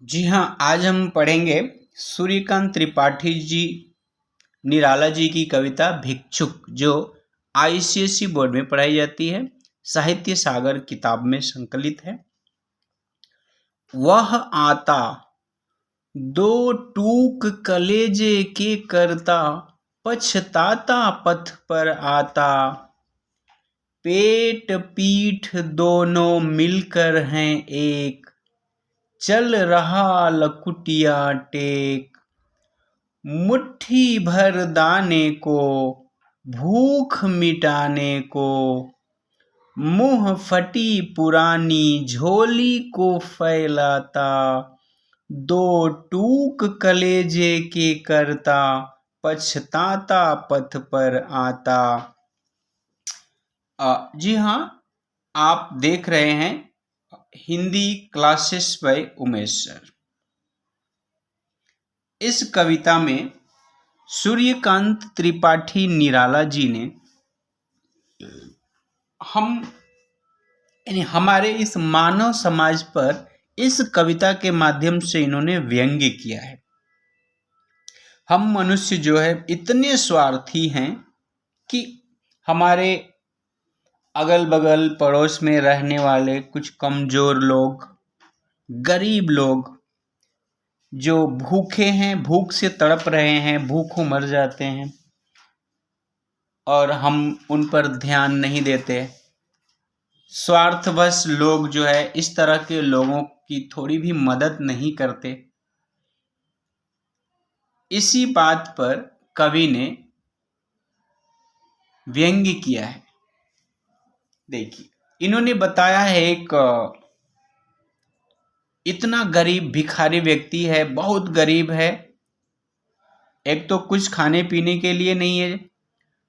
जी हाँ, आज हम पढ़ेंगे सूर्यकांत त्रिपाठी जी निराला जी की कविता भिक्षुक, जो आईसीएसई बोर्ड में पढ़ाई जाती है। साहित्य सागर किताब में संकलित है। वह आता दो टूक कलेजे के करता, पछताता पथ पर आता। पेट पीठ दोनों मिलकर हैं एक, चल रहा लकुटिया टेक। मुट्ठी भर दाने को, भूख मिटाने को, मुंह फटी पुरानी झोली को फैलाता। दो टूक कलेजे के करता, पछताता पथ पर आता। जी हाँ, आप देख रहे हैं Hindi classes bye Umesh sir. इस कविता में सूर्यकांत त्रिपाठी निराला जी ने हमारे इस मानव समाज पर इस कविता के माध्यम से इन्होंने व्यंग्य किया है। हम मनुष्य जो है इतने स्वार्थी हैं कि हमारे अगल बगल पड़ोस में रहने वाले कुछ कमजोर लोग, गरीब लोग जो भूखे हैं, भूख से तड़प रहे हैं, भूखों मर जाते हैं और हम उन पर ध्यान नहीं देते। स्वार्थवश लोग जो है इस तरह के लोगों की थोड़ी भी मदद नहीं करते। इसी बात पर कवि ने व्यंग्य किया है। देखिए, इन्होंने बताया है एक इतना गरीब भिखारी व्यक्ति है, बहुत गरीब है। एक तो कुछ खाने पीने के लिए नहीं है,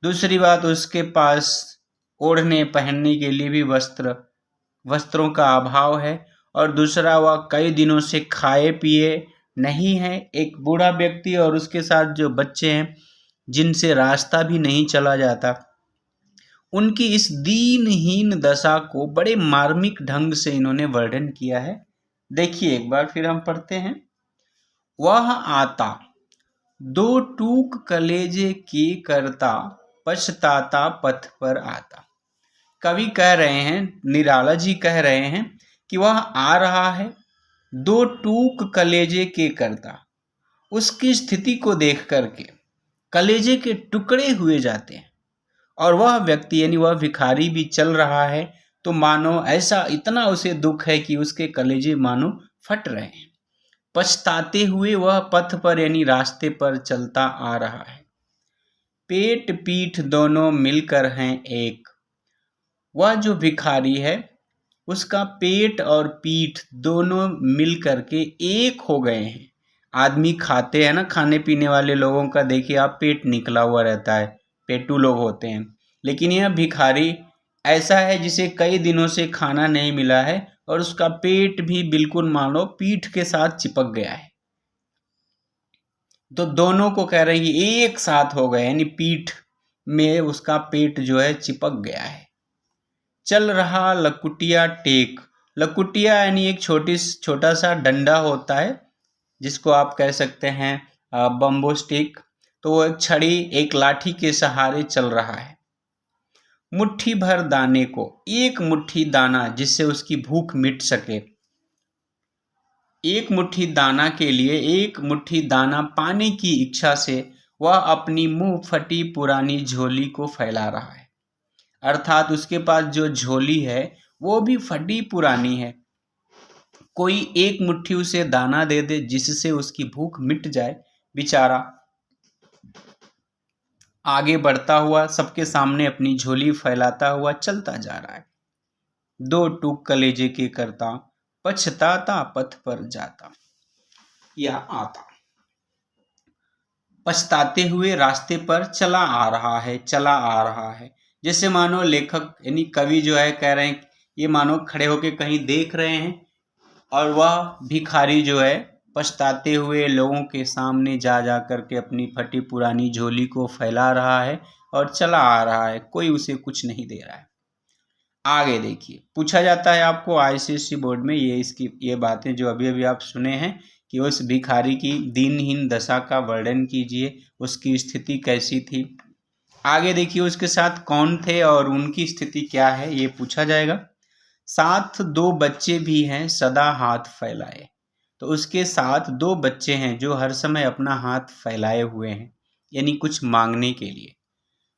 दूसरी बात उसके पास ओढ़ने पहनने के लिए भी वस्त्रों का अभाव है, और दूसरा वह कई दिनों से खाए पिए नहीं है। एक बूढ़ा व्यक्ति और उसके साथ जो बच्चे हैं जिनसे रास्ता भी नहीं चला जाता, उनकी इस दीनहीन दशा को बड़े मार्मिक ढंग से इन्होंने वर्णन किया है। देखिए, एक बार फिर हम पढ़ते हैं। वह आता दो टूक कलेजे की करता, पछताता पथ पर आता। कवि कह रहे हैं, निराला जी कह रहे हैं कि वह आ रहा है दो टूक कलेजे के करता। उसकी स्थिति को देख करके कलेजे के टुकड़े हुए जाते हैं, और वह व्यक्ति यानी वह भिखारी भी चल रहा है तो मानो ऐसा इतना उसे दुख है कि उसके कलेजे मानो फट रहे हैं। पछताते हुए वह पथ पर यानी रास्ते पर चलता आ रहा है। पेट पीठ दोनों मिलकर हैं एक। वह जो भिखारी है उसका पेट और पीठ दोनों मिल करके एक हो गए हैं। आदमी खाते हैं ना, खाने पीने वाले लोगों का देखिए आप, पेट निकला हुआ रहता है, पेटू लोग होते हैं। लेकिन यह भिखारी ऐसा है जिसे कई दिनों से खाना नहीं मिला है और उसका पेट भी बिल्कुल मानो पीठ के साथ चिपक गया है। तो दोनों को कह रहे हैं कि एक साथ हो गए, यानी पीठ में उसका पेट जो है चिपक गया है। चल रहा लकुटिया टेक। लकुटिया यानी एक छोटा सा डंडा होता है जिसको आप कह सकते हैं बम्बो स्टिक। तो वो एक छड़ी, एक लाठी के सहारे चल रहा है। मुट्ठी भर दाने को, एक मुट्ठी दाना जिससे उसकी भूख मिट सके। एक मुट्ठी दाना के लिए एक मुट्ठी दाना पाने की इच्छा से वह अपनी मुंह फटी पुरानी झोली को फैला रहा है। अर्थात उसके पास जो झोली है वो भी फटी पुरानी है। कोई एक मुट्ठी उसे दाना दे दे जिससे उसकी भूख मिट जाए। बेचारा आगे बढ़ता हुआ सबके सामने अपनी झोली फैलाता हुआ चलता जा रहा है। दो टूक कलेजे के करता, पछताता पथ पर जाता। यह आता पछताते हुए रास्ते पर चला आ रहा है। जैसे मानो लेखक यानी कवि जो है कह रहे हैं, ये मानो खड़े होके कहीं देख रहे हैं और वह भिखारी जो है पछताते हुए लोगों के सामने जा करके अपनी फटी पुरानी झोली को फैला रहा है और चला आ रहा है, कोई उसे कुछ नहीं दे रहा है। आगे देखिए, पूछा जाता है आपको आईसीएसई बोर्ड में ये बातें जो अभी अभी आप सुने हैं कि उस भिखारी की दीनहीन दशा का वर्णन कीजिए, उसकी स्थिति कैसी थी। आगे देखिए उसके साथ कौन थे और उनकी स्थिति क्या है, ये पूछा जाएगा। साथ दो बच्चे भी हैं सदा हाथ फैलाए। तो उसके साथ दो बच्चे हैं जो हर समय अपना हाथ फैलाए हुए हैं, यानी कुछ मांगने के लिए।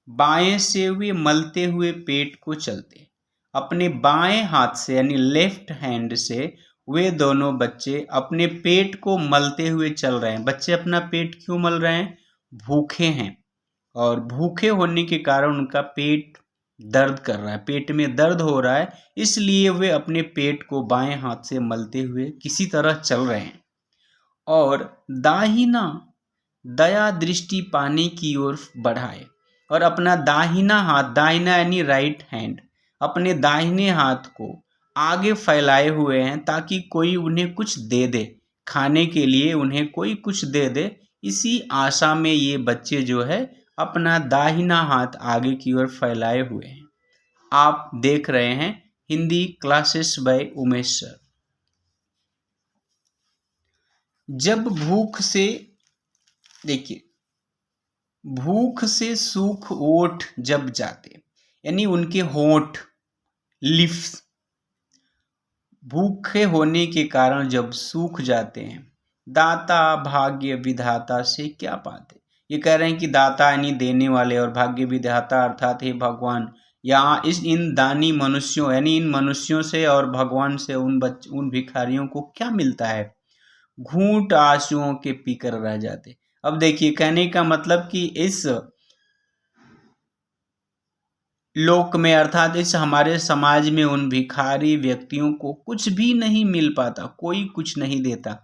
बाएं से वे मलते हुए पेट को चलते, अपने बाएं हाथ से यानी लेफ्ट हैंड से वे दोनों बच्चे अपने पेट को मलते हुए चल रहे हैं। बच्चे अपना पेट क्यों मल रहे हैं? भूखे हैं, और भूखे होने के कारण उनका पेट दर्द कर रहा है, पेट में दर्द हो रहा है, इसलिए वे अपने पेट को बाएं हाथ से मलते हुए किसी तरह चल रहे हैं। और दाहिना दया दृष्टि पाने की ओर बढ़ाए, और अपना दाहिना हाथ, दाहिना यानी राइट हैंड, अपने दाहिने हाथ को आगे फैलाए हुए हैं ताकि कोई उन्हें कुछ दे दे, खाने के लिए उन्हें कोई कुछ दे दे। इसी आशा में ये बच्चे जो है अपना दाहिना हाथ आगे की ओर फैलाए हुए हैं। आप देख रहे हैं Hindi classes bye Umesh sir. जब भूख से, देखिए, भूख से सूख ओठ जब जाते, यानी उनके होठ, लिप्स, भूखे होने के कारण जब सूख जाते हैं, दाता भाग्य विधाता से क्या पाते। ये कह रहे हैं कि दाता यानी देने वाले और भाग्य विधाता अर्थात हे भगवान, यहाँ इन दानी मनुष्यों यानी इन मनुष्यों से और भगवान से उन भिखारियों को क्या मिलता है? घूंट आंसुओं के पीकर रह जाते। अब देखिए, कहने का मतलब कि इस लोक में अर्थात इस हमारे समाज में उन भिखारी व्यक्तियों को कुछ भी नहीं मिल पाता, कोई कुछ नहीं देता।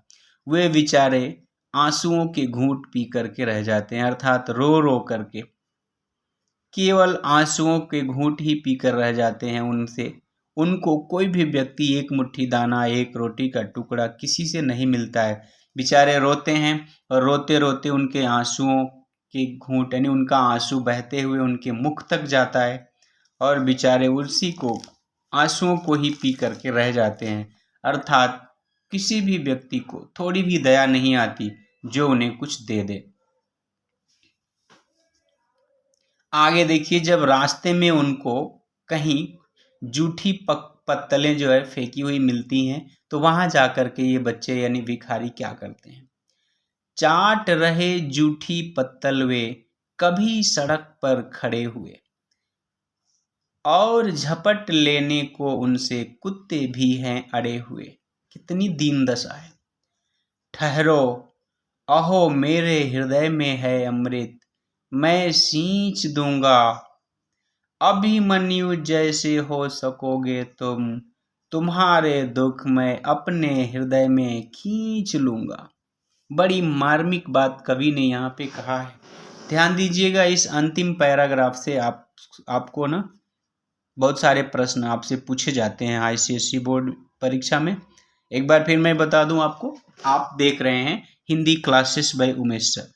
वे बेचारे आंसुओं के घूंट पी करके रह जाते हैं, अर्थात रो रो करके, केवल आंसुओं के घूंट ही पीकर रह जाते हैं। उनको कोई भी व्यक्ति एक मुट्ठी दाना, एक रोटी का टुकड़ा किसी से नहीं मिलता है। बेचारे रोते हैं और रोते रोते उनके आंसुओं के घूंट यानी उनका आंसू बहते हुए उनके मुख तक जाता है, और बेचारे उसी को, आंसुओं को ही पी करके रह जाते हैं। अर्थात किसी भी व्यक्ति को थोड़ी भी दया नहीं आती जो उन्हें कुछ दे दे। आगे देखिए, जब रास्ते में उनको कहीं जूठी पत्तलें जो है फेंकी हुई मिलती हैं, तो वहां जाकर के ये बच्चे यानी भिखारी क्या करते हैं? चाट रहे जूठी पत्तल वे कभी सड़क पर खड़े हुए, और झपट लेने को उनसे कुत्ते भी हैं अड़े हुए। कितनी दीन दशा है। ठहरो, अहो मेरे हृदय में है अमृत, मैं सींच दूंगा। अभिमन्यु जैसे हो सकोगे तुम, तुम्हारे दुख मैं अपने हृदय में खींच लूंगा। बड़ी मार्मिक बात कवि ने यहाँ पे कहा है। ध्यान दीजिएगा, इस अंतिम पैराग्राफ से आपको ना बहुत सारे प्रश्न आपसे पूछे जाते हैं आईसीएसई बोर्ड परीक्षा में। एक बार फिर मैं बता दूं आपको, आप देख रहे हैं Hindi classes bye Umesh sir.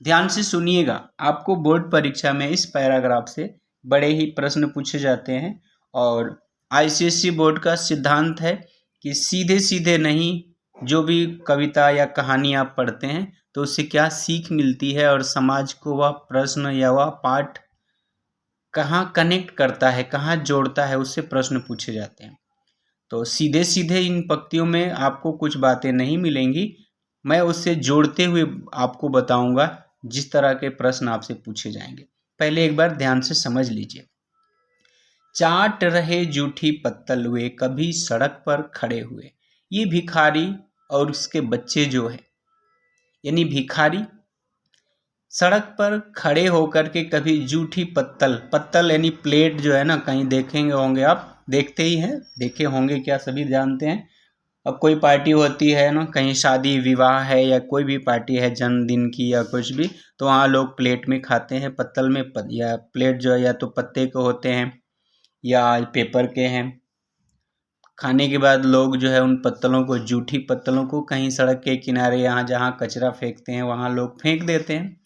ध्यान से सुनिएगा, आपको बोर्ड परीक्षा में इस पैराग्राफ से बड़े ही प्रश्न पूछे जाते हैं। और आईसीएसई बोर्ड का सिद्धांत है कि सीधे सीधे नहीं, जो भी कविता या कहानी आप पढ़ते हैं तो उससे क्या सीख मिलती है और समाज को वह प्रश्न या वह पाठ कहाँ कनेक्ट करता है, कहाँ जोड़ता है, उससे प्रश्न पूछे जाते हैं। तो सीधे सीधे इन पंक्तियों में आपको कुछ बातें नहीं मिलेंगी, मैं उससे जोड़ते हुए आपको बताऊंगा जिस तरह के प्रश्न आपसे पूछे जाएंगे। पहले एक बार ध्यान से समझ लीजिए। चाट रहे जूठी पत्तल वे कभी सड़क पर खड़े हुए। ये भिखारी और उसके बच्चे जो है, यानी भिखारी सड़क पर खड़े होकर के कभी जूठी पत्तल यानी प्लेट जो है ना, कहीं देखेंगे होंगे आप, देखते ही हैं, देखे होंगे क्या, सभी जानते हैं। अब कोई पार्टी होती है ना, कहीं शादी विवाह है या कोई भी पार्टी है जन्मदिन की या कुछ भी, तो वहाँ लोग प्लेट में खाते हैं, पत्तल में या प्लेट जो है या तो पत्ते के होते हैं या पेपर के हैं। खाने के बाद लोग जो है उन पत्तलों को, जूठी पत्तलों को कहीं सड़क के किनारे यहाँ जहाँ कचरा फेंकते हैं वहाँ लोग फेंक देते हैं।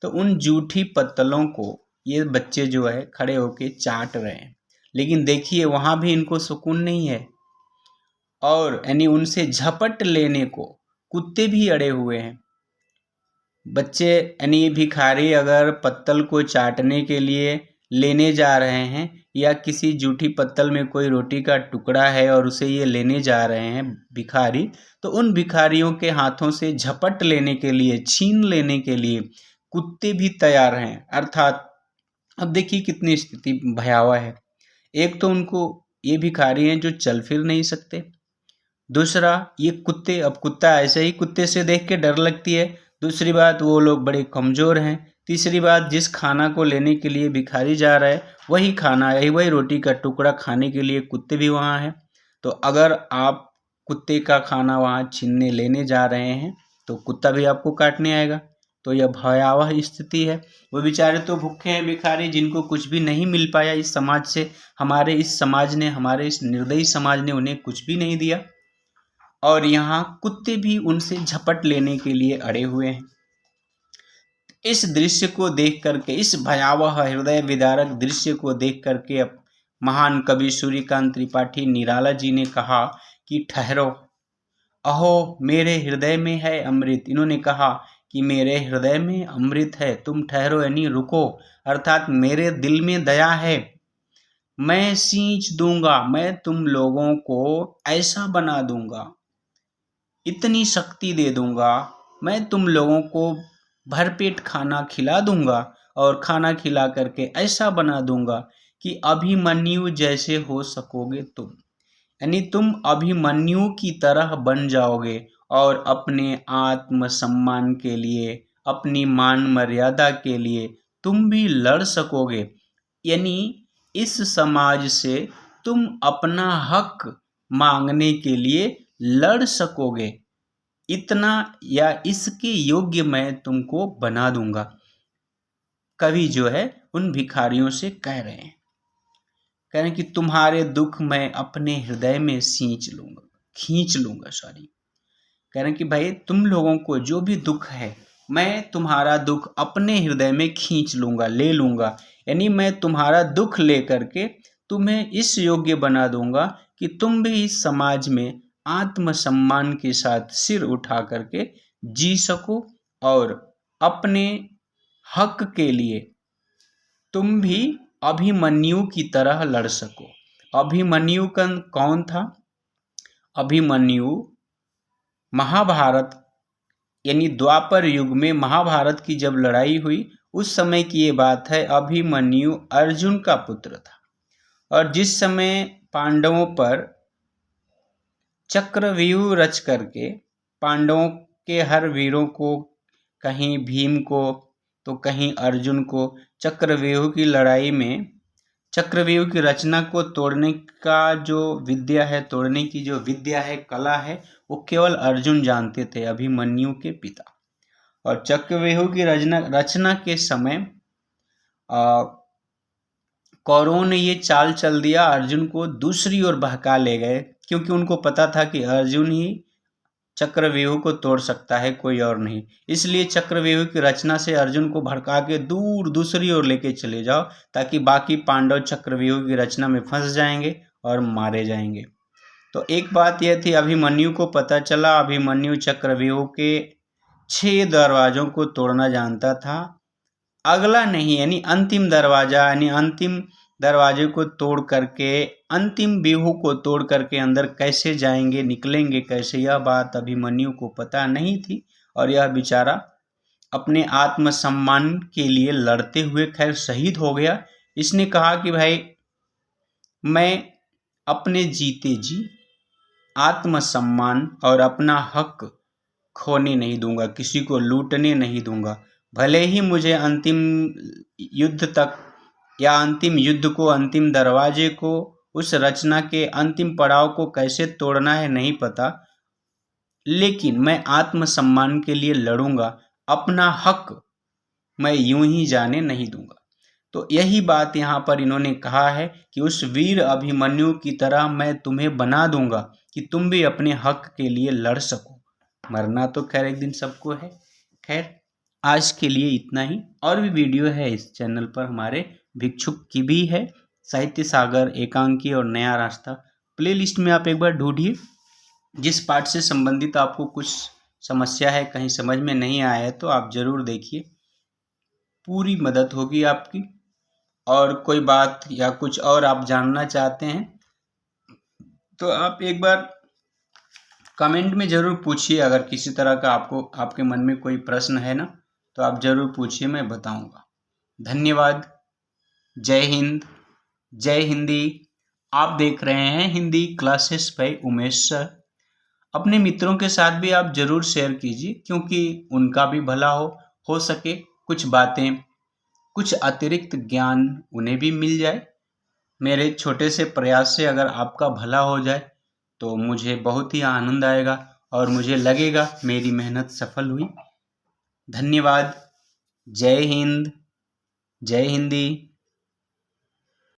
तो उन जूठी पत्तलों को ये बच्चे जो है खड़े होके चाट रहे हैं। लेकिन देखिए वहाँ भी इनको सुकून नहीं है, और यानी उनसे झपट लेने को कुत्ते भी अड़े हुए हैं। बच्चे यानी भिखारी अगर पत्तल को चाटने के लिए लेने जा रहे हैं, या किसी जूठी पत्तल में कोई रोटी का टुकड़ा है और उसे ये लेने जा रहे हैं भिखारी, तो उन भिखारियों के हाथों से झपट लेने के लिए, छीन लेने के लिए कुत्ते भी तैयार हैं। अर्थात अब देखिए कितनी स्थिति भयावह है। एक तो उनको ये भिखारी हैं जो चल फिर नहीं सकते, दूसरा ये कुत्ते, अब कुत्ता ऐसे ही कुत्ते से देख के डर लगती है, दूसरी बात वो लोग बड़े कमज़ोर हैं, तीसरी बात जिस खाना को लेने के लिए भिखारी जा रहा है वही खाना, वही रोटी का टुकड़ा खाने के लिए कुत्ते भी वहाँ हैं। तो अगर आप कुत्ते का खाना वहाँ छीनने लेने जा रहे हैं तो कुत्ता भी आपको काटने आएगा। तो यह भयावह स्थिति है। वो बेचारे तो भूखे हैं भिखारी, जिनको कुछ भी नहीं मिल पाया इस समाज से। हमारे इस समाज ने, हमारे इस निर्दयी समाज ने उन्हें कुछ भी नहीं दिया, और यहाँ कुत्ते भी उनसे झपट लेने के लिए अड़े हुए हैं। इस दृश्य को देख करके, इस भयावह हृदय विदारक दृश्य को देख करके अब महान कवि सूर्यकांत त्रिपाठी निराला जी ने कहा कि ठहरो, अहो मेरे हृदय में है अमृत। इन्होंने कहा कि मेरे हृदय में अमृत है, तुम ठहरो यानी रुको, अर्थात मेरे दिल में दया है, मैं सींच दूंगा, मैं तुम लोगों को ऐसा बना दूंगा, इतनी शक्ति दे दूंगा, मैं तुम लोगों को भरपेट खाना खिला दूंगा, और खाना खिला करके ऐसा बना दूंगा कि अभिमन्यु जैसे हो सकोगे तुम, यानी तुम अभिमन्यु की तरह बन जाओगे, और अपने आत्म सम्मान के लिए, अपनी मान मर्यादा के लिए तुम भी लड़ सकोगे, यानी इस समाज से तुम अपना हक मांगने के लिए लड़ सकोगे, इतना या इसके योग्य मैं तुमको बना दूंगा। कवि जो है उन भिखारियों से कह रहे हैं कि तुम्हारे दुख मैं अपने हृदय में खींच लूंगा। कह रहे हैं कि भाई तुम लोगों को जो भी दुख है, मैं तुम्हारा दुख अपने हृदय में खींच लूंगा, ले लूंगा, यानी मैं तुम्हारा दुख ले करके तुम्हें इस योग्य बना दूंगा कि तुम भी इस समाज में आत्मसम्मान के साथ सिर उठा करके जी सको, और अपने हक के लिए तुम भी अभिमन्यु की तरह लड़ सको। अभिमन्यु कौन था? अभिमन्यु महाभारत यानी द्वापर युग में महाभारत की जब लड़ाई हुई उस समय की ये बात है। अभिमन्यु अर्जुन का पुत्र था, और जिस समय पांडवों पर चक्रव्यूह रच करके पांडवों के हर वीरों को, कहीं भीम को तो कहीं अर्जुन को, चक्रव्यूह की लड़ाई में चक्रव्यूह की रचना को तोड़ने का जो विद्या है, तोड़ने की जो विद्या है, कला है, वो केवल अर्जुन जानते थे, अभिमन्यु के पिता। और चक्रव्यूह की रचना के समय कौरवों ने ये चाल चल दिया, अर्जुन को दूसरी ओर बहका ले गए, क्योंकि उनको पता था कि अर्जुन ही चक्रव्यूह को तोड़ सकता है, कोई और नहीं। इसलिए चक्रव्यूह की रचना से अर्जुन को भड़का के दूर दूसरी ओर लेके चले जाओ, ताकि बाकी पांडव चक्रव्यूह की रचना में फंस जाएंगे और मारे जाएंगे। तो एक बात यह थी, अभिमन्यु को पता चला, अभिमन्यु चक्रव्यूह के 6 दरवाजों को तोड़ना जानता था, अगला नहीं, यानी अंतिम दरवाजा, यानी अंतिम दरवाजे को तोड़ करके, अंतिम व्यूह को तोड़ करके अंदर कैसे जाएंगे, निकलेंगे कैसे, यह बात अभिमन्यु को पता नहीं थी। और यह बेचारा अपने आत्मसम्मान के लिए लड़ते हुए खैर शहीद हो गया। इसने कहा कि भाई मैं अपने जीते जी आत्मसम्मान और अपना हक खोने नहीं दूंगा, किसी को लूटने नहीं दूंगा, भले ही मुझे अंतिम युद्ध तक या अंतिम युद्ध को, अंतिम दरवाजे को, उस रचना के अंतिम पड़ाव को कैसे तोड़ना है नहीं पता, लेकिन मैं आत्मसम्मान के लिए लड़ूंगा, अपना हक मैं यूं ही जाने नहीं दूंगा। तो यही बात यहाँ पर इन्होंने कहा है कि उस वीर अभिमन्यु की तरह मैं तुम्हें बना दूंगा कि तुम भी अपने हक के लिए लड़ सको। मरना तो खैर एक दिन सबको है। खैर आज के लिए इतना ही, और भी वीडियो है इस चैनल पर हमारे भिक्षुक की भी है, साहित्य सागर, एकांकी और नया रास्ता प्लेलिस्ट में आप एक बार ढूंढिए। जिस पाठ से संबंधित आपको कुछ समस्या है, कहीं समझ में नहीं आया है, तो आप जरूर देखिए, पूरी मदद होगी आपकी। और कोई बात या कुछ और आप जानना चाहते हैं तो आप एक बार कमेंट में जरूर पूछिए। अगर किसी तरह का आपके मन में कोई प्रश्न है ना, तो आप जरूर पूछिए, मैं बताऊंगा। धन्यवाद। जय हिंद, जय हिंदी। आप देख रहे हैं Hindi classes bye Umesh sir. अपने मित्रों के साथ भी आप जरूर शेयर कीजिए, क्योंकि उनका भी भला हो सके, कुछ बातें, कुछ अतिरिक्त ज्ञान उन्हें भी मिल जाए। मेरे छोटे से प्रयास से अगर आपका भला हो जाए तो मुझे बहुत ही आनंद आएगा और मुझे लगेगा मेरी मेहनत सफल हुई। धन्यवाद। जय हिंद, जय हिंदी।